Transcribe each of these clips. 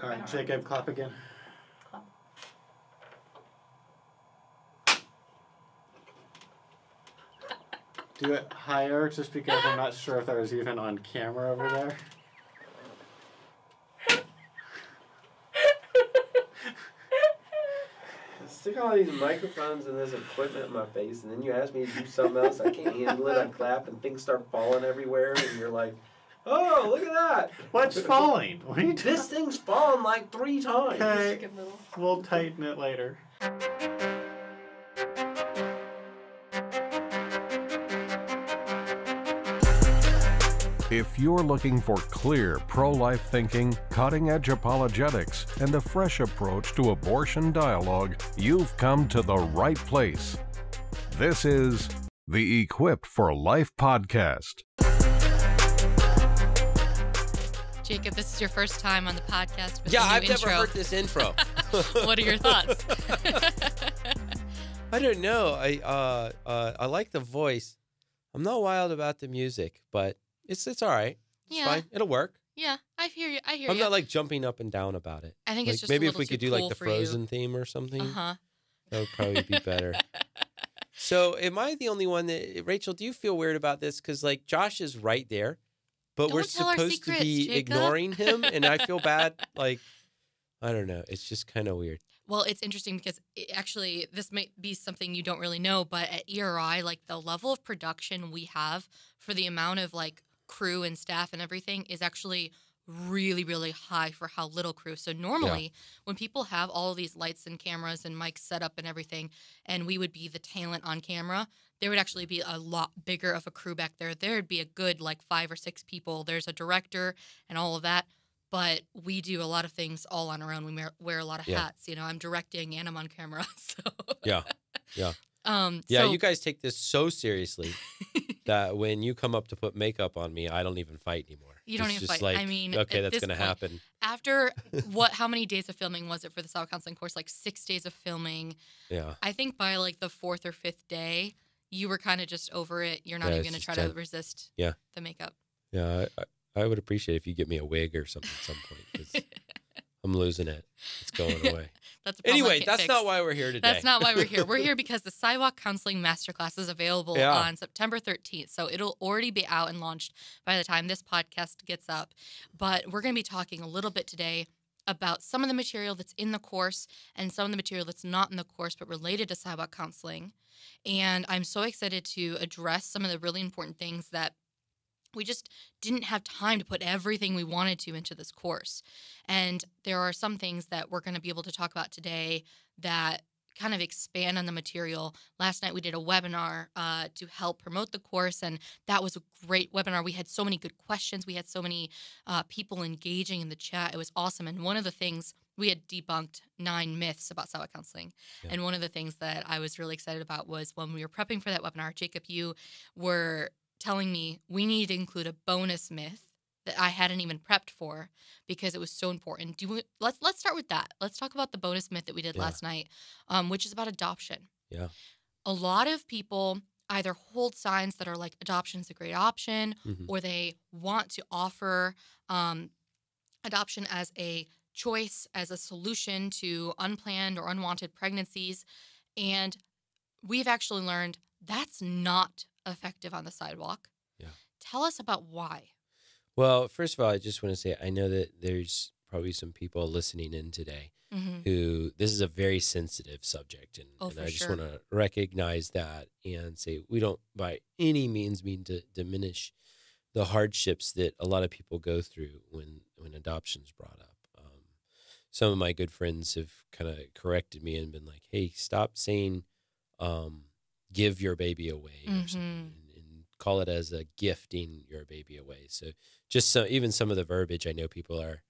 All right, Jacob, clap again. Clap. Do it higher, just because I'm not sure if that was even on camera over there. Stick all these microphones and this equipment in my face, and then you ask me to do something else. I can't handle it. I clap, and things start falling everywhere, and you're like, "Oh, look at that! What's falling? What are you doing? This thing's fallen like 3 times." Okay, we'll tighten it later. If you're looking for clear, pro-life thinking, cutting-edge apologetics, and a fresh approach to abortion dialogue, you've come to the right place. This is the Equipped for Life podcast. Jacob, this is your first time on the podcast with Yeah, the new I've intro. never heard this intro. What are your thoughts? I don't know. I like the voice. I'm not wild about the music, but it's all right. It's Yeah. fine. It'll work. Yeah, I hear you. I'm not like jumping up and down about it. I think Like, it's just maybe a if little we could too do like cool the for you. Frozen theme or something, Uh-huh. that would probably be better. So, am I the only one that Rachel? Do you feel weird about this? Because like Josh is right there, but we're Don't tell our supposed to secrets, be Jacob. ignoring him, and I feel bad. Like I don't know. It's just kind of weird. Well, it's interesting because actually this might be something you don't really know, but at ERI, like the level of production we have for the amount of like crew and staff and everything is actually really, really high for how little crew. So normally when people have all of these lights and cameras and mics set up and everything, and we would be the talent on camera, there would actually be a lot bigger of a crew back there. There'd be a good like 5 or 6 people. There's a director and all of that. But we do a lot of things all on our own. We wear a lot of hats. You know, I'm directing and I'm on camera. So Yeah. so, You guys take this so seriously that when you come up to put makeup on me, I don't even fight anymore. You don't It's even just fight. Like, I mean, okay, at that's this going to point, happen. After how many days of filming was it for the Sidewalk Counseling course? Like 6 days of filming. Yeah. I think by like the 4th or 5th day, you were kind of just over it. You're not Yeah, even it's going to try just to resist the makeup. Yeah, I would appreciate if you get me a wig or something at some point because I'm losing it. It's going away. That's a problem I Anyway, can't that's fix. not why we're here today. That's not why we're here. We're here because the Sidewalk Counseling Masterclass is available on September 13th. So it'll already be out and launched by the time this podcast gets up. But we're going to be talking a little bit today about some of the material that's in the course and some of the material that's not in the course but related to sidewalk counseling. And I'm so excited to address some of the really important things that we just didn't have time to put everything we wanted to into this course. And there are some things that we're going to be able to talk about today that kind of expand on the material. Last night we did a webinar to help promote the course, and that was a great webinar. We had so many good questions. We had so many people engaging in the chat. It was awesome. And one of the things, we had debunked 9 myths about sidewalk counseling. Yeah. And one of the things that I was really excited about was when we were prepping for that webinar, Jacob, you were telling me we need to include a bonus myth that I hadn't even prepped for because it was so important. Let's start with that. Let's talk about the bonus myth that we did last night, which is about adoption. Yeah. A lot of people either hold signs that are like adoption is a great option, or they want to offer adoption as a choice, as a solution to unplanned or unwanted pregnancies. And we've actually learned that's not effective on the sidewalk. Yeah. Tell us about why. Well, first of all, I just want to say I know that there's probably some people listening in today who this is a very sensitive subject, and I just want to recognize that and say we don't by any means mean to diminish the hardships that a lot of people go through when adoption's brought up. Some of my good friends have kind of corrected me and been like, "Hey, stop saying give your baby away or something, and call it as a gifting your baby away." So just even some of the verbiage I know people are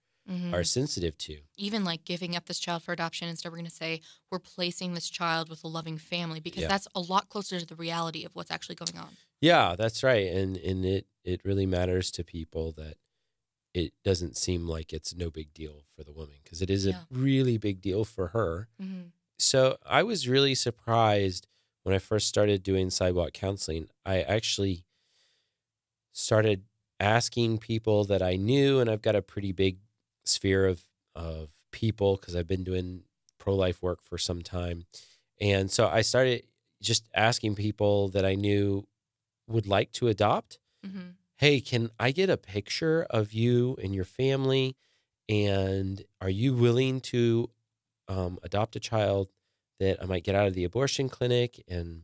sensitive to. Even like giving up this child for adoption, instead we're going to say we're placing this child with a loving family, because that's a lot closer to the reality of what's actually going on. Yeah, that's right. And it really matters to people that it doesn't seem like it's no big deal for the woman, because it is a really big deal for her. So I was really surprised when I first started doing sidewalk counseling. I actually started asking people that I knew, and I've got a pretty big sphere of people because I've been doing pro-life work for some time. And so I started just asking people that I knew would like to adopt, hey, can I get a picture of you and your family? And are you willing to adopt a child that I might get out of the abortion clinic? And,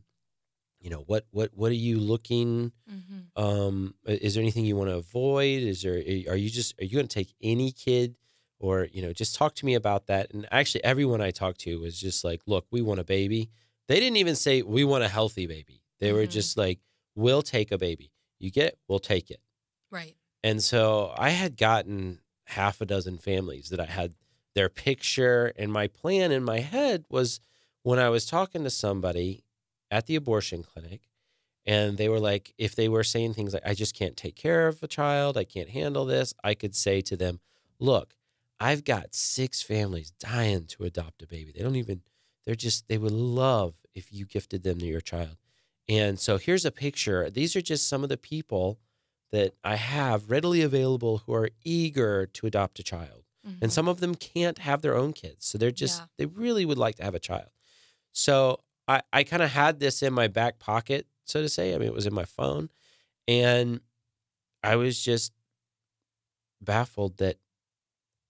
what are you looking? Is there anything you want to avoid? Are you going to take any kid? Or, just talk to me about that. And actually, everyone I talked to was just like, look, we want a baby. They didn't even say we want a healthy baby. They were just like, we'll take a baby. You get it? We'll take it. Right. And so I had gotten half a dozen families that I had their picture. And my plan in my head was when I was talking to somebody at the abortion clinic, and they were like, if they were saying things like, I just can't take care of a child, I can't handle this, I could say to them, look, I've got 6 families dying to adopt a baby. They would love if you gifted them to your child. And so here's a picture. These are just some of the people that I have readily available who are eager to adopt a child. And some of them can't have their own kids. So they really would like to have a child. So I kind of had this in my back pocket, so to say. I mean, it was in my phone. And I was just baffled that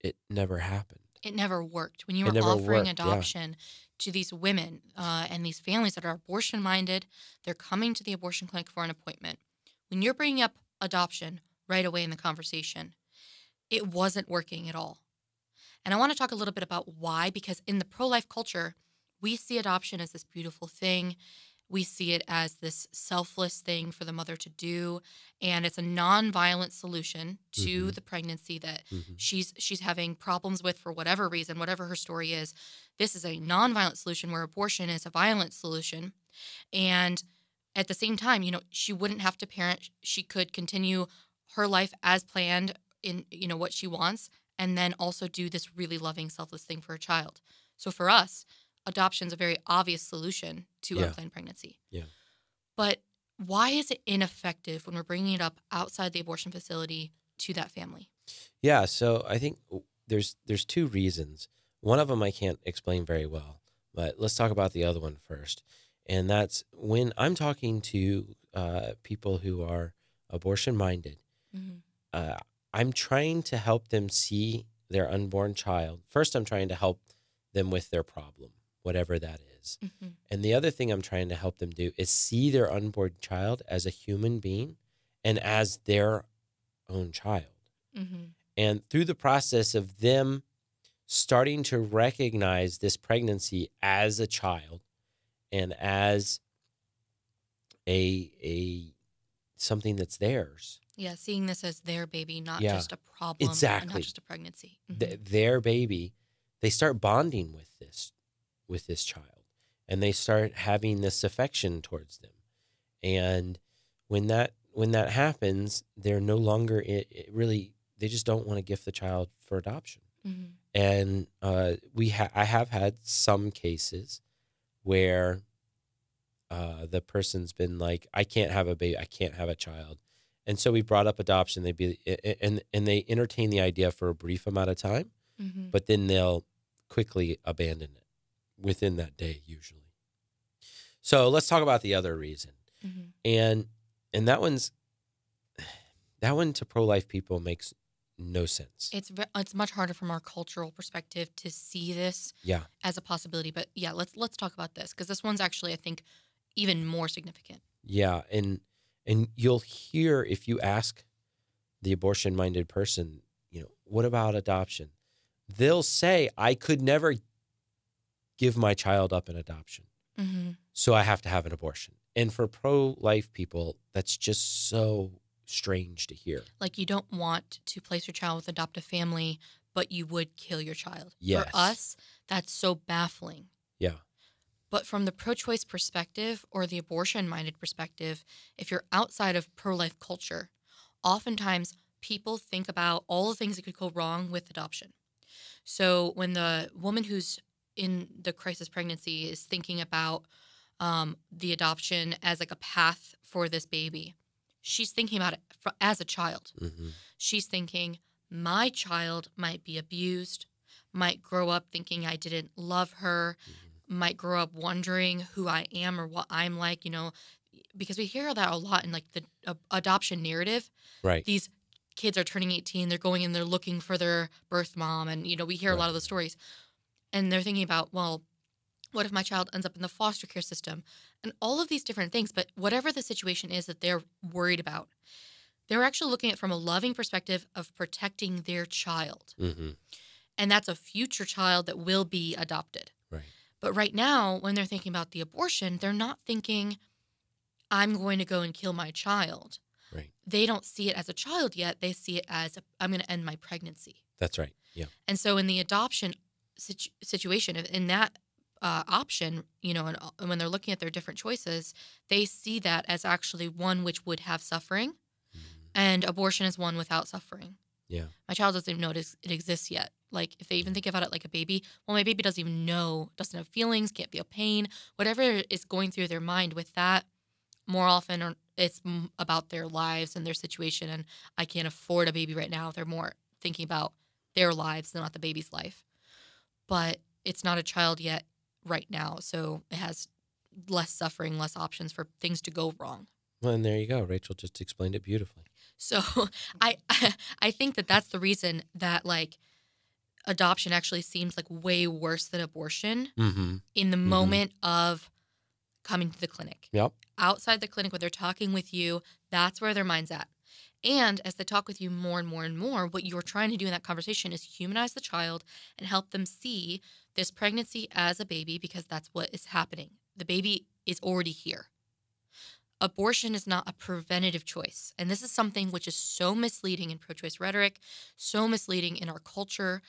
it never happened. It never worked. When you were offering adoption to these women and these families that are abortion-minded, they're coming to the abortion clinic for an appointment. When you're bringing up adoption right away in the conversation, it wasn't working at all. And I want to talk a little bit about why, because in the pro-life culture, we see adoption as this beautiful thing. We see it as this selfless thing for the mother to do, and it's a non-violent solution to the pregnancy that she's having problems with for whatever reason, whatever her story is. This is a non-violent solution where abortion is a violent solution. And at the same time, she wouldn't have to parent. She could continue her life as planned in, what she wants, and then also do this really loving, selfless thing for her child. So for us, adoption is a very obvious solution to unplanned pregnancy. Yeah. But why is it ineffective when we're bringing it up outside the abortion facility to that family? Yeah, so I think there's 2 reasons. One of them I can't explain very well, but let's talk about the other one first. And that's when I'm talking to people who are abortion-minded, I'm trying to help them see their unborn child. First, I'm trying to help them with their problem, whatever that is. And the other thing I'm trying to help them do is see their unborn child as a human being and as their own child. And through the process of them starting to recognize this pregnancy as a child and as a something that's theirs. Yeah, seeing this as their baby, not just a problem, exactly. and not just a pregnancy. Their baby, they start bonding with this child, and they start having this affection towards them. And when that happens, they're no longer they just don't want to gift the child for adoption. And I have had some cases where the person's been like, I can't have a baby, I can't have a child. And so we brought up adoption. And they entertain the idea for a brief amount of time, but then they'll quickly abandon it within that day, usually. So let's talk about the other reason. And that one to pro-life people makes no sense. It's much harder from our cultural perspective to see this as a possibility. But yeah, let's talk about this, because this one's actually, I think, even more significant. Yeah, and you'll hear, if you ask the abortion-minded person, what about adoption? They'll say, I could never give my child up in adoption, so I have to have an abortion. And for pro-life people, that's just so strange to hear. Like, you don't want to place your child with adoptive family, but you would kill your child. Yes. For us, that's so baffling. Yeah. But from the pro-choice perspective or the abortion-minded perspective, if you're outside of pro-life culture, oftentimes people think about all the things that could go wrong with adoption. So when the woman who's in the crisis pregnancy is thinking about the adoption as like a path for this baby, she's thinking about it as a child. She's thinking, my child might be abused. might grow up thinking I didn't love her, might grow up wondering who I am or what I'm like, because we hear that a lot in like the adoption narrative. Right. These kids are turning 18, they're going and they're looking for their birth mom. And, we hear a lot of those stories. And they're thinking about, well, what if my child ends up in the foster care system? And all of these different things. But whatever the situation is that they're worried about, they're actually looking at it from a loving perspective of protecting their child. And that's a future child that will be adopted. Right. But right now, when they're thinking about the abortion, they're not thinking, I'm going to go and kill my child. Right. They don't see it as a child yet. They see it as, I'm going to end my pregnancy. That's right. Yeah. And so in the adoption situation, in that option, and when they're looking at their different choices, they see that as actually one which would have suffering, and abortion is one without suffering. Yeah. My child doesn't even know it exists yet. Like, if they even think about it like a baby, well, my baby doesn't even know, doesn't have feelings, can't feel pain, whatever is going through their mind with that, more often it's about their lives and their situation, and I can't afford a baby right now. They're more thinking about their lives than not the baby's life. But it's not a child yet right now, so it has less suffering, less options for things to go wrong. Well, and there you go. Rachel just explained it beautifully. So I think that's the reason that, like, adoption actually seems like way worse than abortion in the moment of coming to the clinic. Yep. Outside the clinic, when they're talking with you, that's where their mind's at. And as they talk with you more and more and more, what you're trying to do in that conversation is humanize the child and help them see this pregnancy as a baby, because that's what is happening. The baby is already here. Abortion is not a preventative choice. And this is something which is so misleading in pro-choice rhetoric, so misleading in our culture.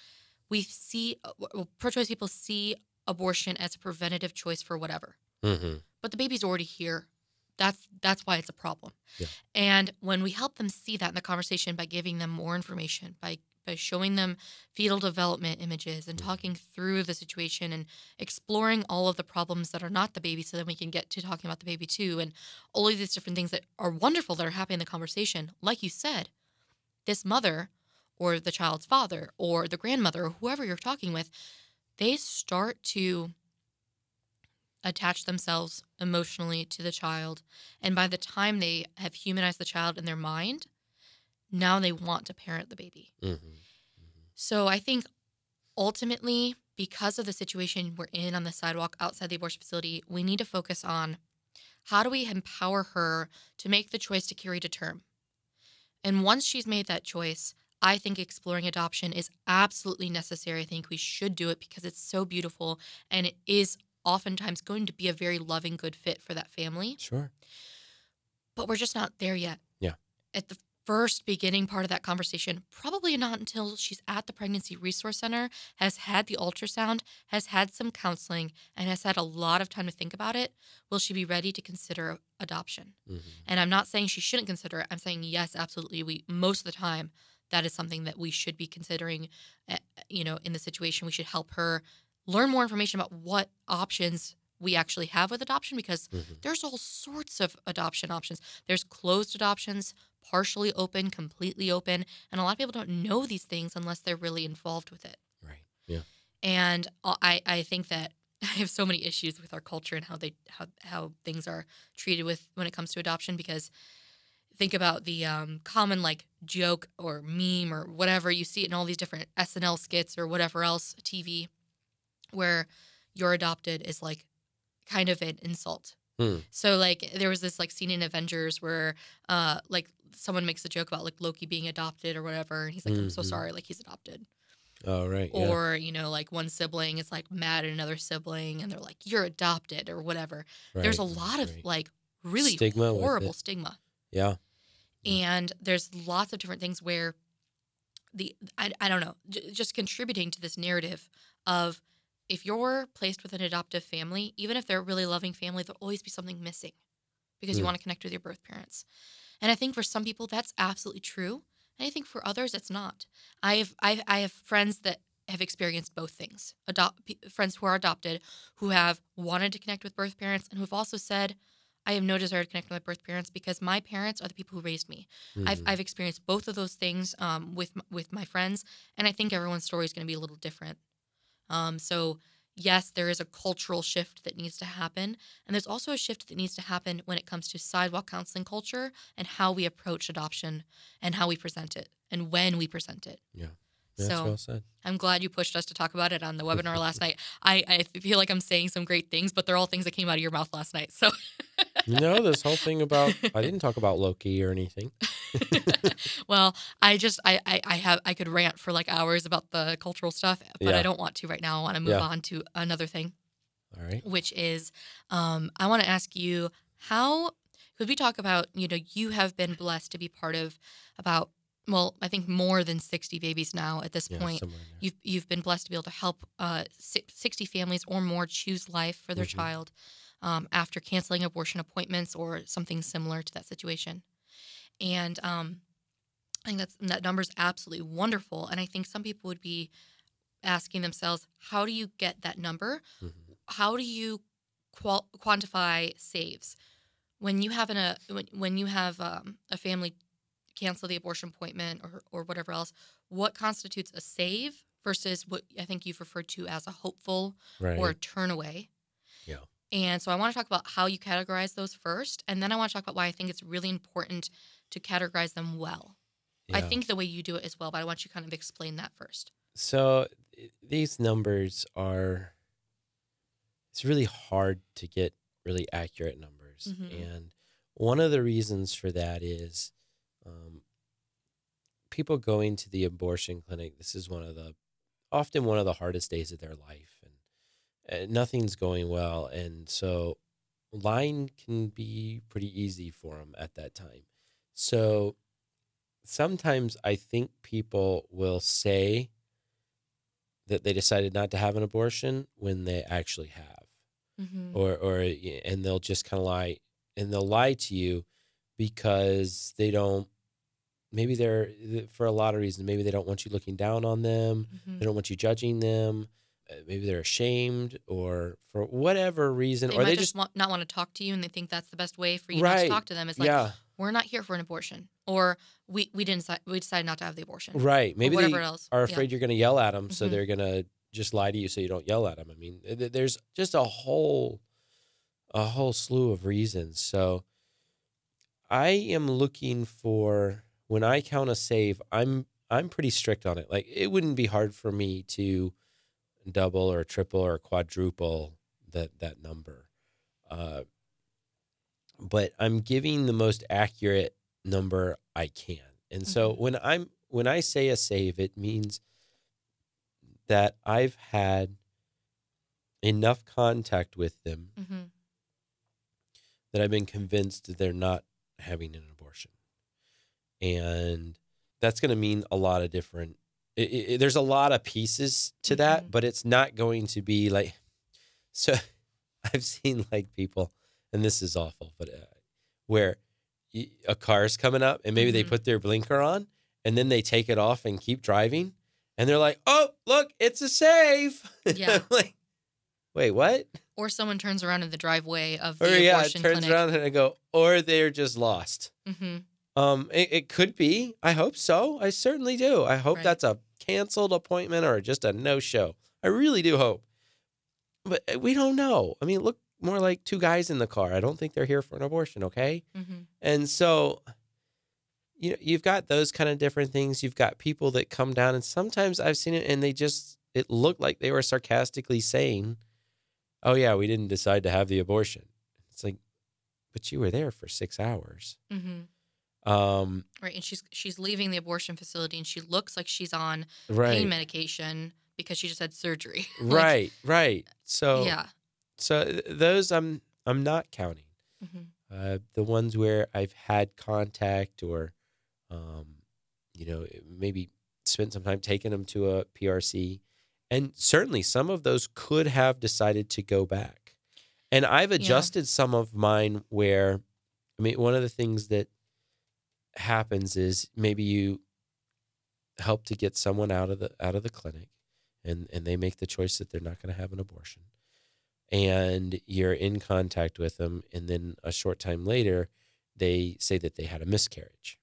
Pro-choice people see abortion as a preventative choice for whatever. But the baby's already here. That's why it's a problem. Yeah. And when we help them see that in the conversation by giving them more information, by showing them fetal development images and talking through the situation and exploring all of the problems that are not the baby, so then we can get to talking about the baby too, and all of these different things that are wonderful that are happening in the conversation. Like you said, this mother or the child's father or the grandmother or whoever you're talking with, they start to attach themselves emotionally to the child. And by the time they have humanized the child in their mind, now they want to parent the baby. So I think ultimately, because of the situation we're in on the sidewalk outside the abortion facility, we need to focus on how do we empower her to make the choice to carry to term. And once she's made that choice, I think exploring adoption is absolutely necessary. I think we should do it because it's so beautiful, and it is oftentimes going to be a very loving, good fit for that family. Sure. But we're just not there yet. Yeah. At the first beginning part of that conversation, probably not until she's at the Pregnancy Resource Center, has had the ultrasound, has had some counseling, and has had a lot of time to think about it, will she be ready to consider adoption. And I'm not saying she shouldn't consider it. I'm saying, yes, absolutely. Most of the time, that is something that we should be considering, in the situation. We should help her learn more information about what options we actually have with adoption, because there's all sorts of adoption options. There's closed adoptions, partially open, completely open, and a lot of people don't know these things unless they're really involved with it. Right. Yeah. And I think that I have so many issues with our culture and how things are treated when it comes to adoption, because think about the common like joke or meme or whatever you see in all these different SNL skits or whatever else, TV, where you're adopted is like kind of an insult. So like there was this like scene in Avengers where like someone makes a joke about like Loki being adopted or whatever, and he's like, I'm so sorry, like he's adopted. Oh, right. Or, like one sibling is like mad at another sibling and they're like, you're adopted or whatever. Right. There's a lot of like really Stigma horrible stigma. Yeah. And there's lots of different things where I don't know, just contributing to this narrative of, if you're placed with an adoptive family, even if they're a really loving family, there'll always be something missing because you want to connect with your birth parents. And I think for some people that's absolutely true. And I think for others it's not. I have friends that have experienced both things. Friends who are adopted who have wanted to connect with birth parents and who have also said, I have no desire to connect with my birth parents because my parents are the people who raised me. I've experienced both of those things with my friends, and I think everyone's story is going to be a little different. So yes, there is a cultural shift that needs to happen. And there's also a shift that needs to happen when it comes to sidewalk counseling culture and how we approach adoption and how we present it and when we present it. Yeah. That's so well said. I'm glad you pushed us to talk about it on the webinar last night. I feel like I'm saying some great things, but they're all things that came out of your mouth last night. So no, this whole thing about, I didn't talk about Loki or anything. Well, I could rant for like hours about the cultural stuff, but I don't want to right now. I want to move on to another thing. All right. Which is, I want to ask you could we talk about, you have been blessed to be part of I think more than 60 babies now at this point. You've been blessed to be able to help 60 families or more choose life for their child after canceling abortion appointments or something similar to that situation. And I think that number is absolutely wonderful. And I think some people would be asking themselves, how do you get that number? How do you quantify saves? When you have a family cancel the abortion appointment or whatever else, what constitutes a save versus what I think you've referred to as a hopeful or a turn away? Yeah. And so I want to talk about how you categorize those first, and then I want to talk about why I think it's really important to categorize them well. Yeah. I think the way you do it is well, but I want you to kind of explain that first. So these numbers it's really hard to get really accurate numbers. And one of the reasons for that is people going to the abortion clinic, this is often one of the hardest days of their life, and nothing's going well. And so lying can be pretty easy for them at that time. So sometimes I think people will say that they decided not to have an abortion when they actually have, and they'll just kind of lie, and they'll lie to you because they don't. Maybe they're, for a lot of reasons, maybe they don't want you looking down on them. They don't want you judging them. Maybe they're ashamed, or for whatever reason. They or might they just not want to talk to you, and they think that's the best way for you not to talk to them. It's like, we're not here for an abortion, or we decided not to have the abortion. Right. Maybe they else. are afraid you're going to yell at them, so they're going to just lie to you so you don't yell at them. I mean, there's just a whole slew of reasons. So I am looking for, when I count a save, I'm pretty strict on it. Like, it wouldn't be hard for me to double or triple or quadruple that number. But I'm giving the most accurate number I can. And so when I say a save, it means that I've had enough contact with them that I've been convinced that they're not having an abortion. And that's going to mean a lot of different, there's a lot of pieces to that, but it's not going to be like, so I've seen like people, and this is awful, but where a car's coming up and maybe they put their blinker on and then they take it off and keep driving. And they're like, oh, look, it's a save. Yeah. I'm like, wait, what? Or someone turns around in the driveway of the abortion clinic. Turns around and I go, or they're just lost. It could be. I hope so. I certainly do. I hope that's a canceled appointment or just a no-show. I really do hope. But we don't know. I mean, look more like two guys in the car. I don't think they're here for an abortion, okay? And so, you know, you've got those kind of different things. You've got people that come down, and sometimes I've seen it, and it looked like they were sarcastically saying, oh, yeah, we didn't decide to have the abortion. It's like, but you were there for 6 hours. Right, and she's leaving the abortion facility, and she looks like she's on pain medication because she just had surgery. Right. So so those I'm not counting. The ones where I've had contact or, you know, maybe spent some time taking them to a PRC, and certainly some of those could have decided to go back. And I've adjusted some of mine where, I mean, one of the things that happens is maybe you help to get someone out of the clinic, and they make the choice that they're not going to have an abortion, and you're in contact with them, and then a short time later they say that they had a miscarriage.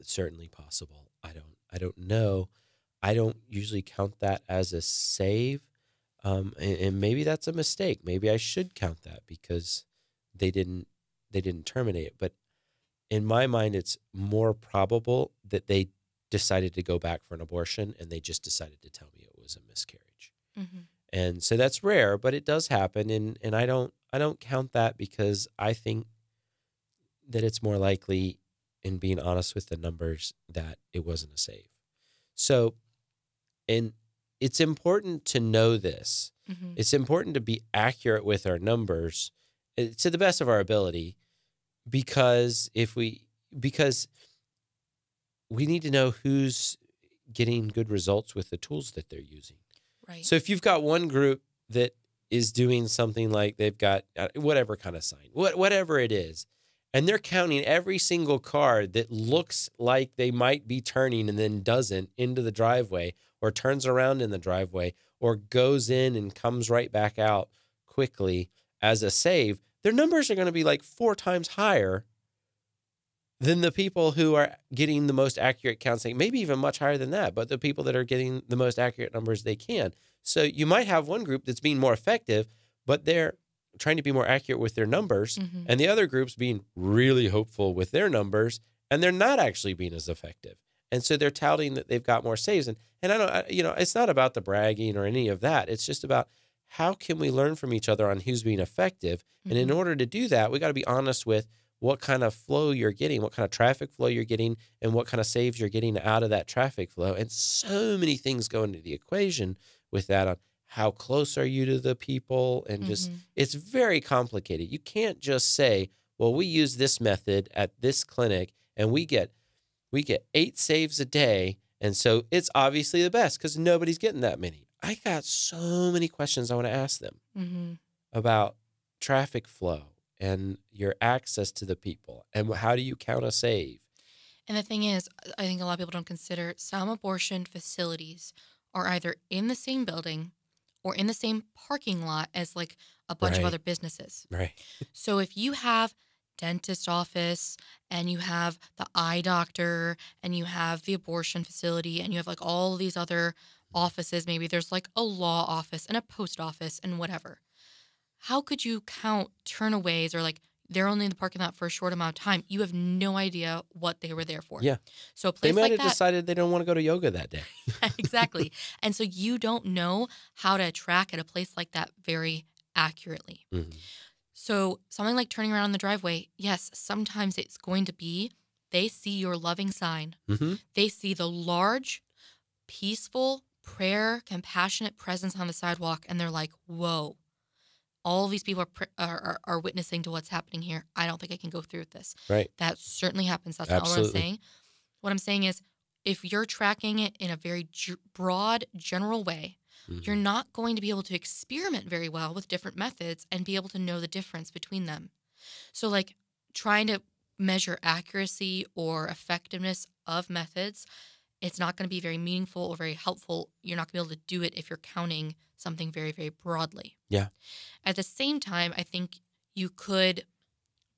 Certainly possible. I don't know. I don't usually count that as a save. And maybe that's a mistake. Maybe I should count that because they didn't terminate it. But in my mind, it's more probable that they decided to go back for an abortion and they just decided to tell me it was a miscarriage. Mm-hmm. And so that's rare, but it does happen. And I don't count that because I think that it's more likely, in being honest with the numbers, that it wasn't a save. So, and it's important to know this. Mm-hmm. It's important to be accurate with our numbers to the best of our ability, because we need to know who's getting good results with the tools that they're using. Right. So if you've got one group that is doing something like they've got whatever kind of sign, whatever it is, and they're counting every single car that looks like they might be turning and then doesn't into the driveway, or turns around in the driveway, or goes in and comes right back out quickly as a save, their numbers are going to be like 4 times higher than the people who are getting the most accurate counseling, maybe even much higher than that, but the people that are getting the most accurate numbers they can. So you might have one group that's being more effective, but they're trying to be more accurate with their numbers, mm-hmm. and the other group's being really hopeful with their numbers, and they're not actually being as effective. And so they're touting that they've got more saves. And I don't, it's not about the bragging or any of that. It's just about how can we learn from each other on who's being effective. Mm-hmm. And in order to do that, we got to be honest with what kind of flow you're getting, what kind of traffic flow you're getting, and what kind of saves you're getting out of that traffic flow. And so many things go into the equation with that, on how close are you to the people, and just, mm-hmm. it's very complicated. You can't just say, well, we use this method at this clinic and we get 8 saves a day, and so it's obviously the best because nobody's getting that many. I got so many questions I want to ask them mm-hmm. about traffic flow and your access to the people, and how do you count a save? And the thing is, I think a lot of people don't consider some abortion facilities are either in the same building or in the same parking lot as like a bunch of other businesses. Right. So if you have dentist office and you have the eye doctor and you have the abortion facility and you have like all these other offices, maybe there's like a law office and a post office and whatever. How could you count turnaways, or like they're only in the parking lot for a short amount of time? You have no idea what they were there for. Yeah. So a place they might like have that, decided they don't want to go to yoga that day. exactly. And so you don't know how to track at a place like that very accurately. Mm-hmm. So something like turning around in the driveway, yes, sometimes it's going to be they see your loving sign. Mm-hmm. They see the large, peaceful, prayer, compassionate presence on the sidewalk, and they're like, whoa, all of these people are witnessing to what's happening here. I don't think I can go through with this. Right. That certainly happens. That's Absolutely. not what I'm saying. What I'm saying is, if you're tracking it in a very broad, general way, mm-hmm. you're not going to be able to experiment very well with different methods and be able to know the difference between them. So like trying to measure accuracy or effectiveness of methods, it's not going to be very meaningful or very helpful. You're not going to be able to do it if you're counting something very, very broadly. Yeah. At the same time, I think you could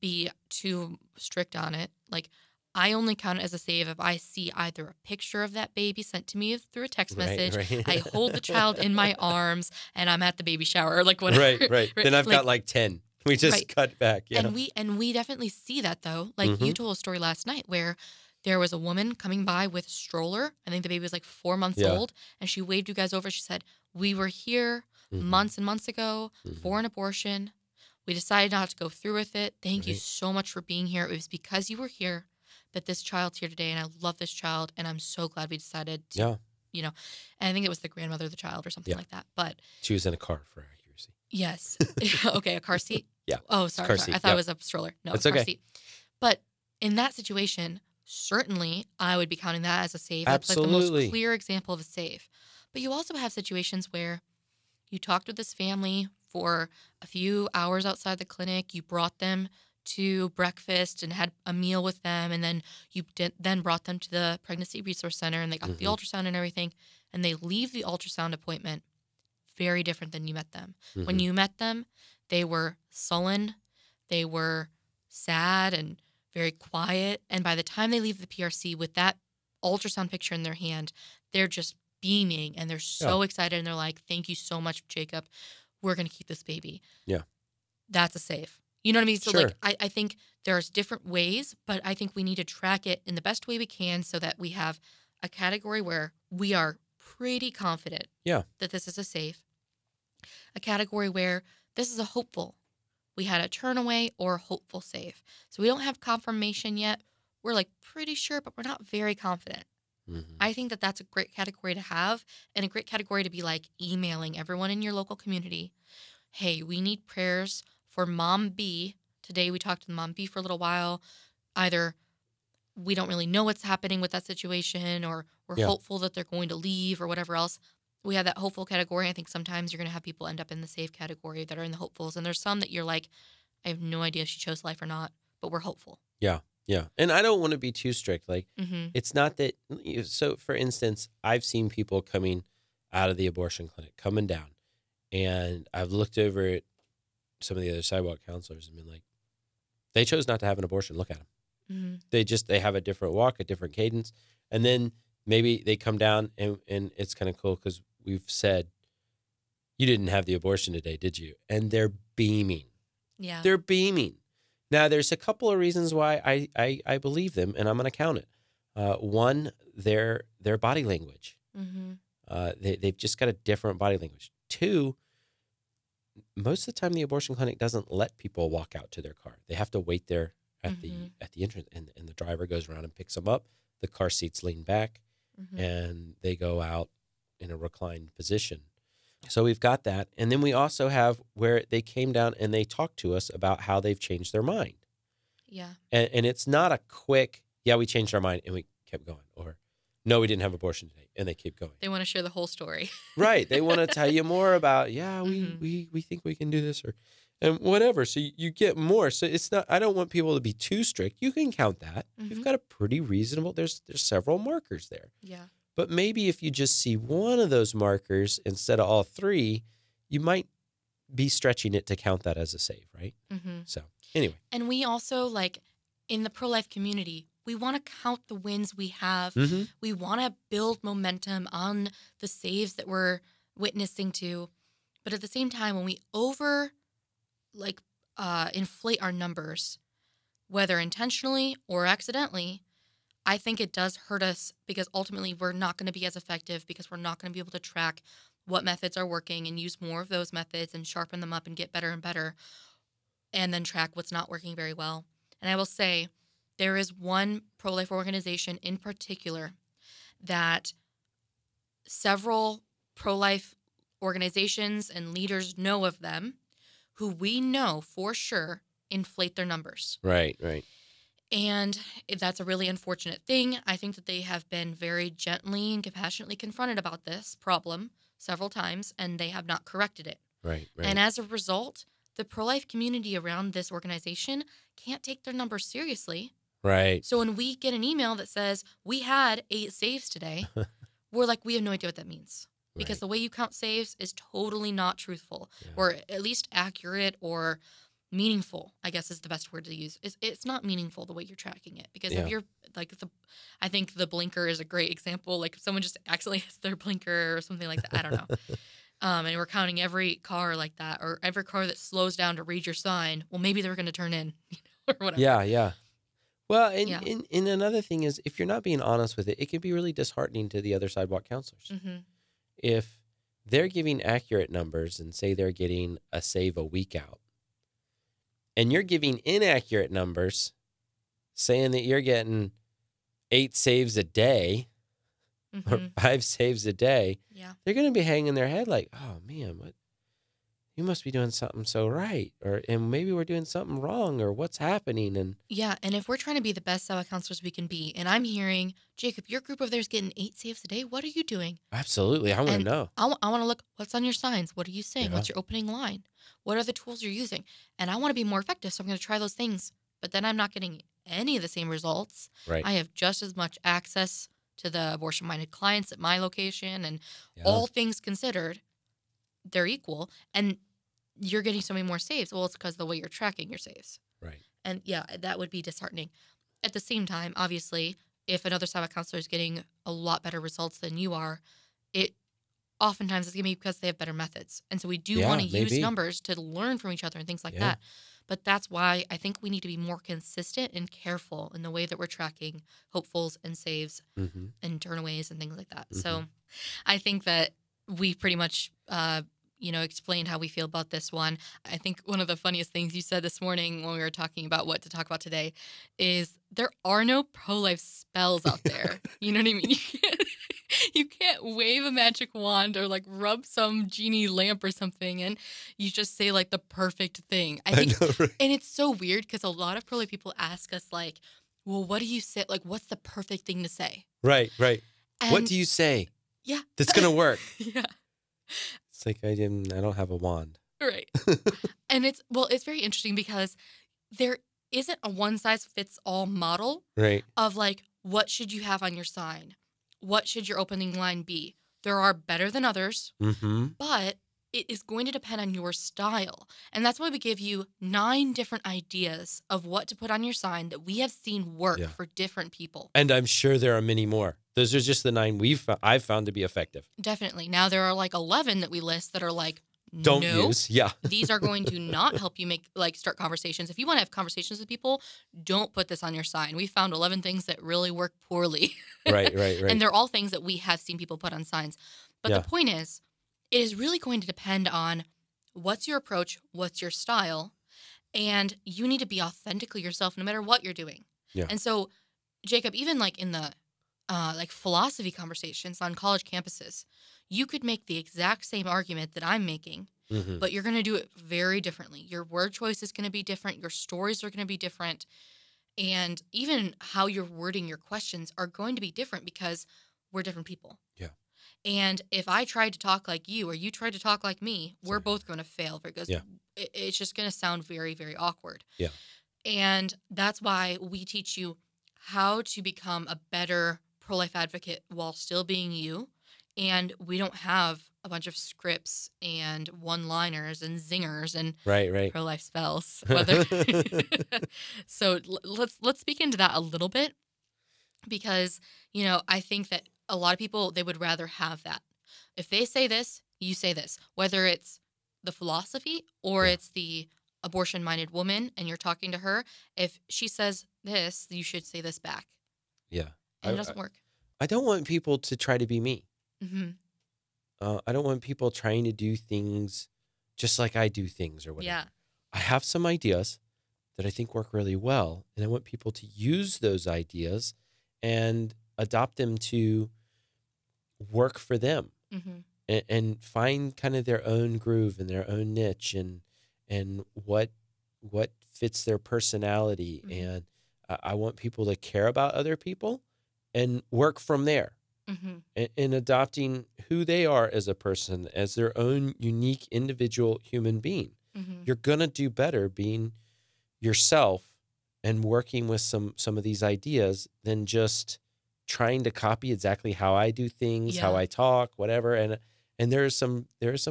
be too strict on it. Like, I only count it as a save if I see either a picture of that baby sent to me through a text message, right. I hold the child in my arms, and I'm at the baby shower, or like whatever. Right. Then I've got like 10. We just cut back. Yeah. And we definitely see that, though. Like, mm-hmm. you told a story last night where there was a woman coming by with a stroller. I think the baby was like 4 months old, and she waved you guys over. She said, we were here mm-hmm. months and months ago mm-hmm. for an abortion. We decided not to go through with it. Thank you so much for being here. It was because you were here that this child's here today, and I love this child, and I'm so glad we decided to, and I think it was the grandmother of the child or something like that. But she was in a car, for accuracy. Yes. Okay, a car seat? Yeah. Oh, sorry. I thought it was a stroller. No, it's a car okay. seat. But in that situation, certainly I would be counting that as a save. Absolutely. That's like the most clear example of a save. But you also have situations where you talked with this family for a few hours outside the clinic. You brought them to breakfast and had a meal with them, and then you then brought them to the pregnancy resource center, and they got mm-hmm. the ultrasound and everything, and they leave the ultrasound appointment very different than you met them. Mm-hmm. When you met them, they were sullen, they were sad and very quiet, and by the time they leave the PRC with that ultrasound picture in their hand, they're just beaming and they're so excited and they're like, thank you so much, Jacob. We're going to keep this baby. Yeah. That's a save. You know what I mean? So Sure. like, I think there's different ways, but I think we need to track it in the best way we can so that we have a category where we are pretty confident that this is a save. A category where this is a hopeful. We had a turn away or a hopeful save. So we don't have confirmation yet. We're like pretty sure, but we're not very confident. Mm-hmm. I think that that's a great category to have and a great category to be like emailing everyone in your local community. Hey, we need prayers for Mom B. Today we talked to Mom B for a little while. Either we don't really know what's happening with that situation or we're hopeful that they're going to leave or whatever else. We have that hopeful category. I think sometimes you're going to have people end up in the save category that are in the hopefuls. And there's some that you're like, I have no idea if she chose life or not, but we're hopeful. Yeah. Yeah. And I don't want to be too strict. Like, it's not that. So, for instance, I've seen people coming out of the abortion clinic, coming down. And I've looked over at some of the other sidewalk counselors and been like, they chose not to have an abortion. Look at them. Mm-hmm. They have a different walk, a different cadence. And then maybe they come down and it's kind of cool because we've said, you didn't have the abortion today, did you? And they're beaming. Yeah. They're beaming. Now, there's a couple of reasons why I believe them, and I'm going to count it. One, their body language. Mm-hmm. They've just got a different body language. Two, most of the time the abortion clinic doesn't let people walk out to their car. They have to wait there at the entrance, and the driver goes around and picks them up. The car seats lean back, and they go out in a reclined position. So we've got that. And then we also have where they came down and they talked to us about how they've changed their mind. Yeah. And it's not a quick, we changed our mind and we kept going. Or, no, we didn't have abortion today. And they keep going. They want to share the whole story. Right. They want to tell you more about, we think we can do this and whatever. So you get more. So it's not, I don't want people to be too strict. You can count that. You've got a pretty reasonable, there's several markers there. Yeah. But maybe if you just see one of those markers instead of all three, you might be stretching it to count that as a save, right? Mm-hmm. So anyway. And we also, like, in the pro-life community, we want to count the wins we have. Mm-hmm. We want to build momentum on the saves that we're witnessing to. But at the same time, when we inflate our numbers, whether intentionally or accidentally, I think it does hurt us because ultimately we're not going to be as effective because we're not going to be able to track what methods are working and use more of those methods and sharpen them up and get better and better and then track what's not working very well. And I will say there is one pro-life organization in particular that several pro-life organizations and leaders know of them who we know for sure inflate their numbers. Right, right. And that's a really unfortunate thing. I think that they have been very gently and compassionately confronted about this problem several times, and they have not corrected it. Right, right. And as a result, the pro-life community around this organization can't take their numbers seriously. Right. So when we get an email that says, we had 8 saves today, we're like, we have no idea what that means. Because the way you count saves is totally not truthful or at least accurate or meaningful, I guess is the best word to use. It's not meaningful the way you're tracking it because if you're like I think the blinker is a great example. Like if someone just accidentally hits their blinker or something like that, I don't know. And we're counting every car like that or every car that slows down to read your sign. Well, maybe they're going to turn in or whatever. Yeah, yeah. Well, and another thing is if you're not being honest with it, it can be really disheartening to the other sidewalk counselors. Mm-hmm. If they're giving accurate numbers and say they're getting a save a week out, and you're giving inaccurate numbers, saying that you're getting 8 saves a day or 5 saves a day, they're going to be hanging their head like, oh, man, you must be doing something so right. And maybe we're doing something wrong or what's happening. And if we're trying to be the best sidewalk counselors we can be, and I'm hearing, Jacob, your group over there is getting 8 saves a day. What are you doing? Absolutely. I want to know. I want to look, what's on your signs? What are you saying? What's your opening line? What are the tools you're using? And I want to be more effective, so I'm going to try those things. But then I'm not getting any of the same results. Right. I have just as much access to the abortion-minded clients at my location, and all things considered, they're equal. And you're getting so many more saves. Well, it's because of the way you're tracking your saves. Right. And that would be disheartening. At the same time, obviously, if another sidewalk counselor is getting a lot better results than you are, it oftentimes is going to be because they have better methods. And so we do want to use numbers to learn from each other and things like that. But that's why I think we need to be more consistent and careful in the way that we're tracking hopefuls and saves and turnaways and things like that. So I think that we pretty much, explained how we feel about this one. I think one of the funniest things you said this morning when we were talking about what to talk about today is there are no pro-life spells out there. You know what I mean? You can't wave a magic wand or like rub some genie lamp or something and you just say like the perfect thing. I think, know, right? And it's so weird because a lot of pro-life people ask us like, well, what do you say? Like, what's the perfect thing to say? Right. And what do you say? Yeah. That's going to work. Yeah. It's like I don't have a wand. Right. And it's very interesting because there isn't a one size fits all model of like, what should you have on your sign? What should your opening line be? There are better than others, but it is going to depend on your style. And that's why we give you 9 different ideas of what to put on your sign that we have seen work for different people. And I'm sure there are many more. Those are just the 9 I've found to be effective. Definitely. Now there are like 11 that we list that are like, don't use. Yeah. These are going to not help you start conversations. If you want to have conversations with people, don't put this on your sign. We found 11 things that really work poorly. Right. And they're all things that we have seen people put on signs. But the point is, it is really going to depend on what's your approach, what's your style, and you need to be authentically yourself no matter what you're doing. Yeah. And so, Jacob, even like in the philosophy conversations on college campuses, you could make the exact same argument that I'm making, but you're going to do it very differently. Your word choice is going to be different. Your stories are going to be different. And even how you're wording your questions are going to be different because we're different people. Yeah. And if I tried to talk like you or you tried to talk like me, we're both going to fail because it's just going to sound very, very awkward. Yeah. And that's why we teach you how to become a better pro-life advocate while still being you. And we don't have a bunch of scripts and one-liners and zingers and pro-life spells. So let's speak into that a little bit because, I think that a lot of people, they would rather have that. If they say this, you say this. Whether it's the philosophy or it's the abortion-minded woman and you're talking to her, if she says this, you should say this back. Yeah. And it doesn't work. I don't want people to try to be me. I don't want people trying to do things just like I do things or whatever. Yeah. I have some ideas that I think work really well, and I want people to use those ideas and adopt them to work for them and find kind of their own groove and their own niche and what fits their personality. And I want people to care about other people and work from there. In adopting who they are as a person, as their own unique individual human being. You're going to do better being yourself and working with some of these ideas than just trying to copy exactly how I do things, how I talk, whatever. And there are some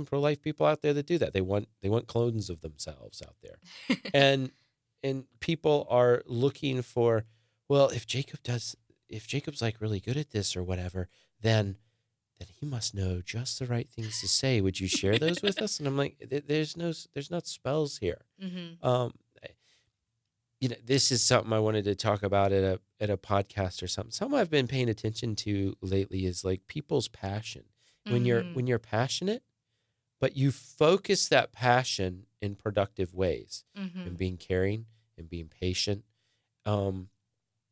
pro-life people out there that do that. They want clones of themselves out there. and people are looking for, well, if Jacob's like really good at this or whatever, then he must know just the right things to say. Would you share those with us? And I'm like, there's not spells here. This is something I wanted to talk about at a podcast or something. Something I've been paying attention to lately is like people's passion. When you're passionate, but you focus that passion in productive ways, and being caring and being patient.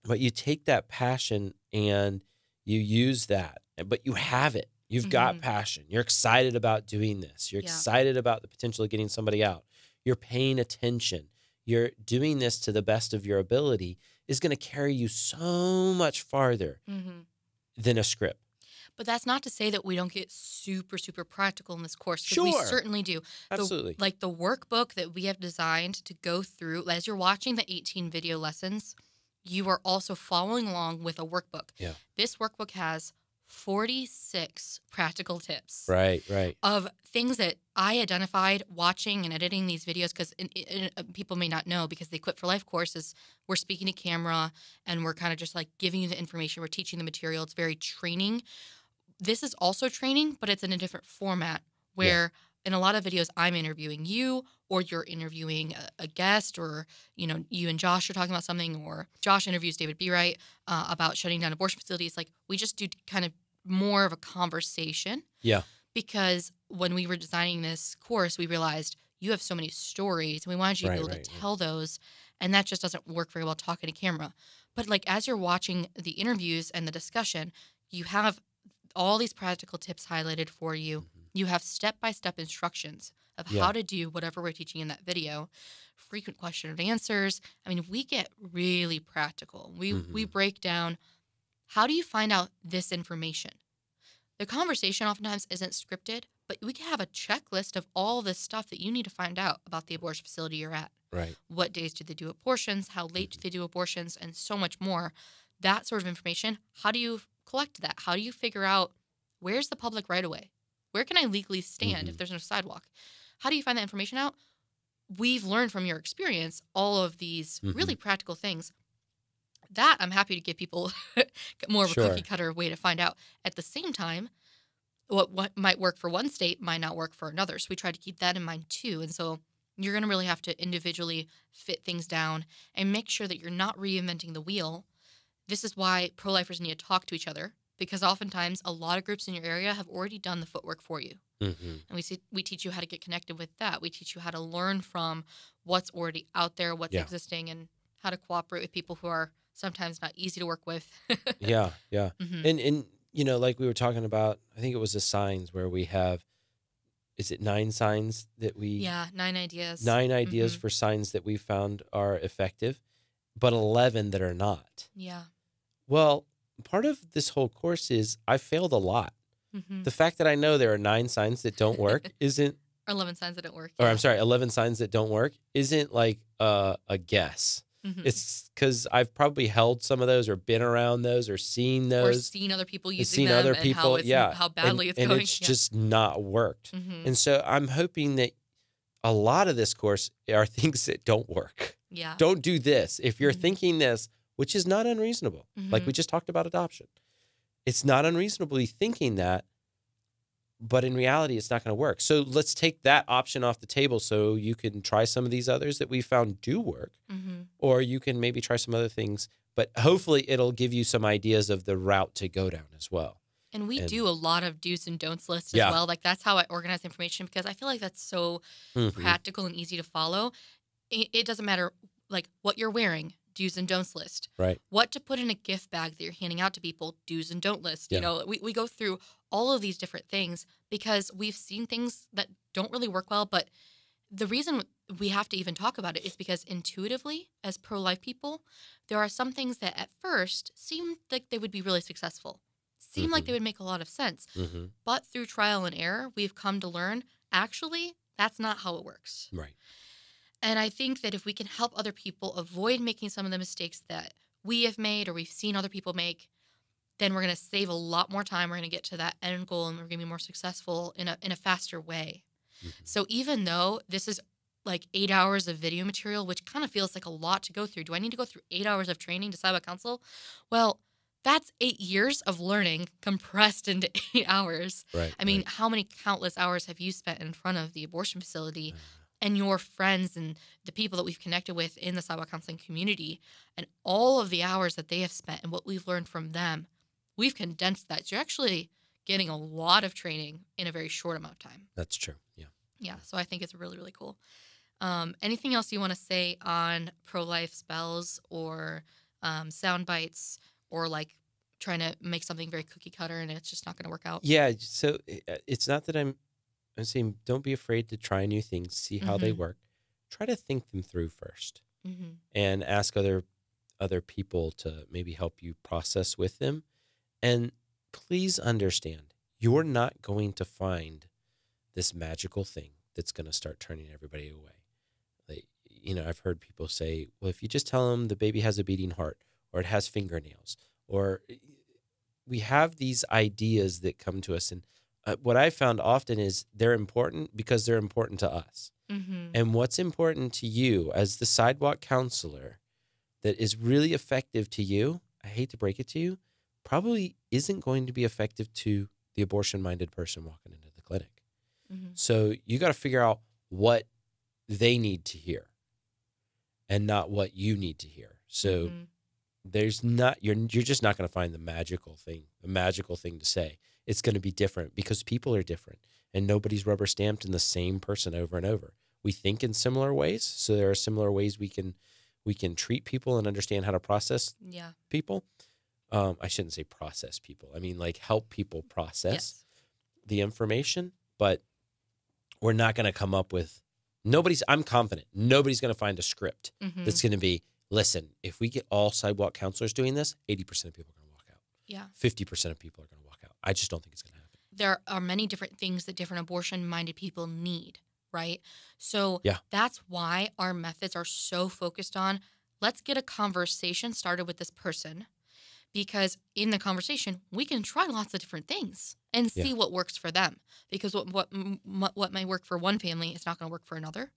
But you take that passion and you use that, but you have it. You've got passion. You're excited about doing this. You're excited about the potential of getting somebody out. You're paying attention. You're doing this to the best of your ability is going to carry you so much farther than a script. But that's not to say that we don't get super, super practical in this course. Because we certainly do. Absolutely. The workbook that we have designed to go through, as you're watching the 18 video lessons, you are also following along with a workbook. Yeah. This workbook has 46 practical tips. Right. Of things that I identified watching and editing these videos, because people may not know, because the Equip for Life course is, we're speaking to camera and we're kind of just like giving you the information. We're teaching the material. It's very training. this is also training, but it's in a different format where in a lot of videos I'm interviewing you, or you're interviewing a guest, or, you know, you and Josh are talking about something, or Josh interviews David B. Wright about shutting down abortion facilities. Like, we just do kind of more of a conversation. Yeah. Because when we were designing this course, we realized you have so many stories, and we wanted you to be able to tell those, and that just doesn't work very well talking to camera. But like, as you're watching the interviews and the discussion, you have all these practical tips highlighted for you. Mm-hmm. You have step-by-step instructions of how to do whatever we're teaching in that video. Frequent question and answers. I mean, we get really practical. We break down, how do you find out this information? The conversation oftentimes isn't scripted, but we can have a checklist of all this stuff that you need to find out about the abortion facility you're at. Right. What days do they do abortions? How late do they do abortions? And so much more. That sort of information, how do you collect that? How do you figure out, where's the public right-of-way? Where can I legally stand if there's no sidewalk? How do you find that information out? We've learned from your experience all of these really practical things. That I'm happy to give people more of a cookie cutter way to find out. At the same time, what might work for one state might not work for another. So we try to keep that in mind too. And so you're going to really have to individually fit things down and make sure that you're not reinventing the wheel. This is why pro-lifers need to talk to each other, because oftentimes a lot of groups in your area have already done the footwork for you. And we teach you how to get connected with that. We teach you how to learn from what's already out there, what's existing, and how to cooperate with people who are sometimes not easy to work with. Yeah. And you know, like we were talking about, I think it was the signs where we have, is it 9 signs that we... Yeah, 9 ideas. 9 ideas for signs that we found are effective, but 11 that are not. Yeah. Well, part of this whole course is I failed a lot. The fact that I know there are 9 signs that don't work isn't... Or 11 signs that don't work. Or I'm sorry, 11 signs that don't work isn't like a guess. It's because I've probably held some of those, or been around those, or seen those. Or seen other people using them, and how badly it's going. And it's just not worked. And so I'm hoping that a lot of this course are things that don't work. Yeah. Don't do this. If you're thinking this, which is not unreasonable, like we just talked about adoption. It's not unreasonably thinking that, but in reality, it's not going to work. So let's take that option off the table so you can try some of these others that we found do work, or you can maybe try some other things, but hopefully it'll give you some ideas of the route to go down as well. And we do a lot of do's and don'ts lists as well. Like, that's how I organize information, because I feel like that's so practical and easy to follow. It doesn't matter, like, what you're wearing. Do's and don'ts list. Right. What to put in a gift bag that you're handing out to people, do's and don't list. You know, we go through all of these different things because we've seen things that don't really work well. But the reason we have to even talk about it is because intuitively, as pro-life people, there are some things that at first seemed like they would be really successful, seemed like they would make a lot of sense. But through trial and error, we've come to learn, actually, that's not how it works. Right. And I think that if we can help other people avoid making some of the mistakes that we have made or we've seen other people make, then we're going to save a lot more time. We're going to get to that end goal, and we're going to be more successful in a faster way. So even though this is like 8 hours of video material, which kind of feels like a lot to go through, do I need to go through 8 hours of training to Sidewalk Counsel? Well, that's 8 years of learning compressed into 8 hours. Right. I mean, how many countless hours have you spent in front of the abortion facility and your friends and the people that we've connected with in the Sidewalk Counseling community, and all of the hours that they have spent and what we've learned from them? We've condensed that. So you're actually getting a lot of training in a very short amount of time. That's true. Yeah. Yeah. So I think it's really, really cool. Anything else you want to say on pro-life spells or sound bites, or like trying to make something very cookie cutter and it's just not going to work out? Yeah. So it's not that I'm saying don't be afraid to try new things, see how they work. Try to think them through first, and ask other people to maybe help you process with them. And please understand, you're not going to find this magical thing that's going to start turning everybody away. Like, you know, I've heard people say, well, if you just tell them the baby has a beating heart, or it has fingernails, or we have these ideas that come to us. And what I found often is they're important because they're important to us. And what's important to you as the sidewalk counselor that is really effective to you, I hate to break it to you, probably isn't going to be effective to the abortion-minded person walking into the clinic. So you got to figure out what they need to hear and not what you need to hear. So there's not, you're just not going to find the magical thing to say. It's going to be different because people are different and nobody's rubber stamped in the same person over and over. We think in similar ways. So there are similar ways we can treat people and understand how to process people. I shouldn't say process people. I mean, like help people process the information, but we're not going to come up with I'm confident nobody's going to find a script that's going to be, listen, if we get all sidewalk counselors doing this, 80% of people are going to walk out. Yeah. 50% of people are going to walk out. I just don't think it's going to happen. There are many different things that different abortion-minded people need, right? So that's why our methods are so focused on, let's get a conversation started with this person, because in the conversation, we can try lots of different things and see what works for them. Because what may work for one family is not going to work for another.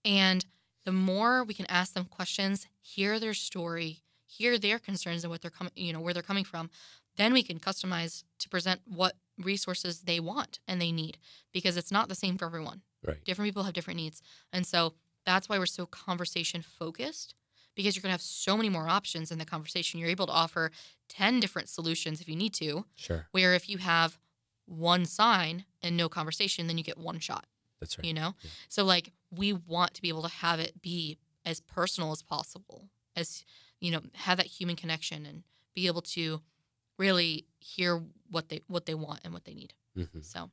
And the more we can ask them questions, hear their story, hear their concerns and what they're coming, where they're coming from, then we can customize to present what resources they want and they need. Because it's not the same for everyone. Right. Different people have different needs. And so that's why we're so conversation focused. Because you're going to have so many more options in the conversation. You're able to offer 10 different solutions if you need to. Sure. Where if you have one sign and no conversation, then you get one shot. That's right. Yeah. So like we want to be able to have it be as personal as possible, as, have that human connection and be able to really hear what they want and what they need. So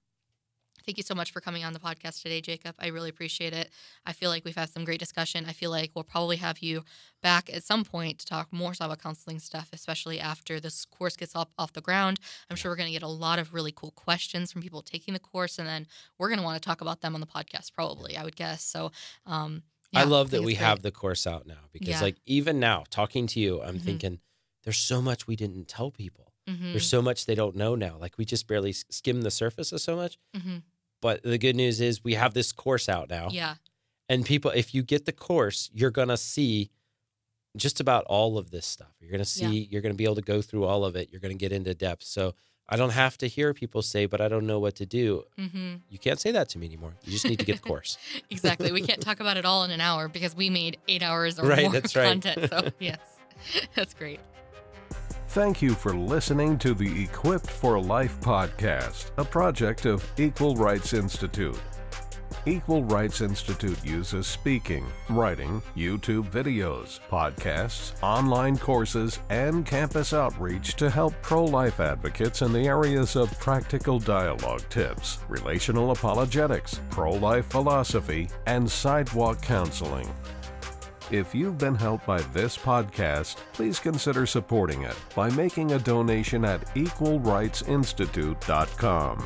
thank you so much for coming on the podcast today, Jacob. I really appreciate it. I feel like we've had some great discussion. I feel like we'll probably have you back at some point to talk more sidewalk counseling stuff, especially after this course gets off the ground. I'm sure we're going to get a lot of really cool questions from people taking the course, and then we're going to want to talk about them on the podcast probably, I would guess. So I love that we have the course out now because like even now talking to you, I'm thinking there's so much we didn't tell people. There's so much they don't know now. Like we just barely skimmed the surface of so much. But the good news is we have this course out now. Yeah. And people, if you get the course, you're going to see just about all of this stuff. You're going to see, you're going to be able to go through all of it. You're going to get into depth. So I don't have to hear people say, but I don't know what to do. You can't say that to me anymore. You just need to get the course. Exactly. We can't talk about it all in an hour because we made 8 hours or more that's content. So yes, that's great. Thank you for listening to the Equipped for Life podcast, a project of Equal Rights Institute. Equal Rights Institute uses speaking, writing, YouTube videos, podcasts, online courses, and campus outreach to help pro-life advocates in the areas of practical dialogue tips, relational apologetics, pro-life philosophy, and sidewalk counseling. If you've been helped by this podcast, please consider supporting it by making a donation at EQUALRIGHTSINSTITUTE.com.